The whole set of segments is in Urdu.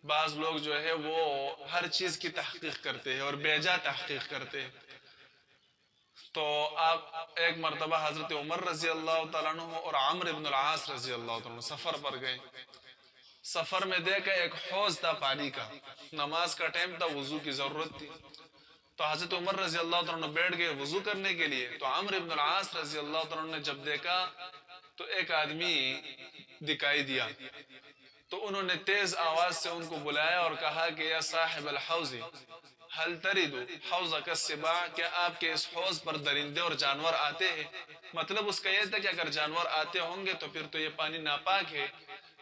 بعض لوگ جو ہے وہ ہر چیز کی تحقیق کرتے ہیں اور بیجا تحقیق کرتے ہیں. تو آپ ایک مرتبہ حضرت عمر رضی اللہ تعالیٰ عنہ اور عمرو بن العاص رضی اللہ تعالیٰ عنہ سفر پر گئے. سفر میں دیکھا ایک حوض تھا پانی کا، نماز کا ٹائم تھا، وضو کی ضرورت تھی. تو حضرت عمر رضی اللہ تعالیٰ عنہ بیٹھ گئے وضو کرنے کے لیے. تو عمرو بن العاص رضی اللہ تعالیٰ عنہ نے جب دیکھا تو ایک آدمی دکھائی دیا. تو انہوں نے تیز آواز سے ان کو بلایا اور کہا کہ یا صاحب الحوض حل ترد حوضک السباع، کیا آپ کے اس حوض پر درندے اور جانور آتے ہیں؟ مطلب اس کا یہ تھا کہ اگر جانور آتے ہوں گے تو پھر تو یہ پانی ناپاک ہے،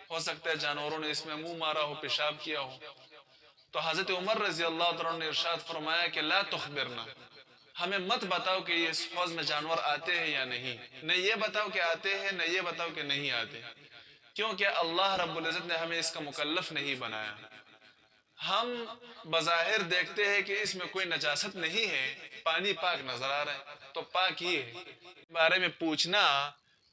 ہو سکتا ہے جانوروں نے اس میں منہ مارا ہو، پیشاب کیا ہو. تو حضرت عمر رضی اللہ عنہ نے ارشاد فرمایا کہ لا تخبرنا، ہمیں مت بتاؤ کہ اس حوض میں جانور آتے ہیں یا نہیں، نہ یہ بتاؤ کہ آتے ہیں نہ یہ بتاؤ کہ نہیں آتے، کیونکہ اللہ رب العزت نے ہمیں اس کا مکلف نہیں بنایا. ہم بظاہر دیکھتے ہیں کہ اس میں کوئی نجاست نہیں ہے، پانی پاک نظر آ رہا ہے، تو پاک یہ ہے. بارے میں پوچھنا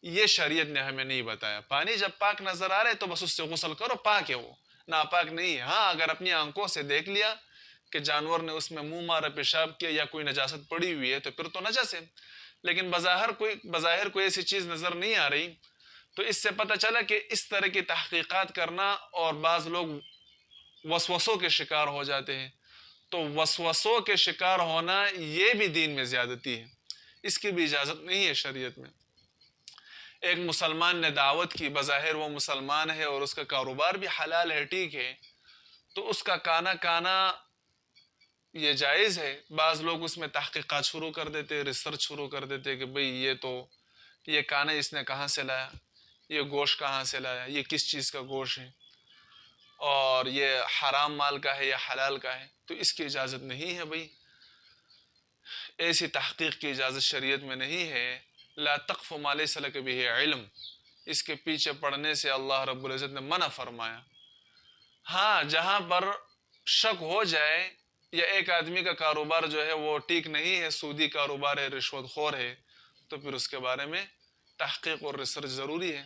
یہ شریعت نے ہمیں نہیں بتایا. پانی جب پاک نظر آ رہا ہے تو بس اس سے غسل کرو، پاک ہے، وہ ناپاک نہیں ہے. ہاں اگر اپنی آنکھوں سے دیکھ لیا کہ جانور نے اس میں منہ مارا، پیشاب کیا یا کوئی نجاست پڑی ہوئی ہے تو پھر تو نجس ہے. لیکن بظاہر کوئی ایسی چیز نظر نہیں آ رہی. تو اس سے پتہ چلا کہ اس طرح کی تحقیقات کرنا، اور بعض لوگ وسوسوں کے شکار ہو جاتے ہیں. تو وسوسوں کے شکار ہونا یہ بھی دین میں زیادتی ہے، اس کی بھی اجازت نہیں ہے شریعت میں. ایک مسلمان نے دعوت کی، بظاہر وہ مسلمان ہے اور اس کا کاروبار بھی حلال ہے، ٹھیک ہے، تو اس کا کانا یہ جائز ہے. بعض لوگ اس میں تحقیقات شروع کر دیتے، ریسرچ شروع کر دیتے کہ بھئی یہ کانا اس نے کہاں سے لایا، یہ گوشت کہاں سے لایا، یہ کس چیز کا گوشت ہے، اور یہ حرام مال کا ہے یا حلال کا ہے. تو اس کی اجازت نہیں ہے بھئی، ایسی تحقیق کی اجازت شریعت میں نہیں ہے. لا تقف ما لیس لک بہ علم، اس کے پیچھے پڑنے سے اللہ رب العزت نے منع فرمایا. ہاں جہاں پر شک ہو جائے یا ایک آدمی کا کاروبار جو ہے وہ ٹھیک نہیں ہے، سودی کاروبار ہے، رشوت خور ہے، تو پھر اس کے بارے میں تحقیق اور ریسرچ ضروری ہے.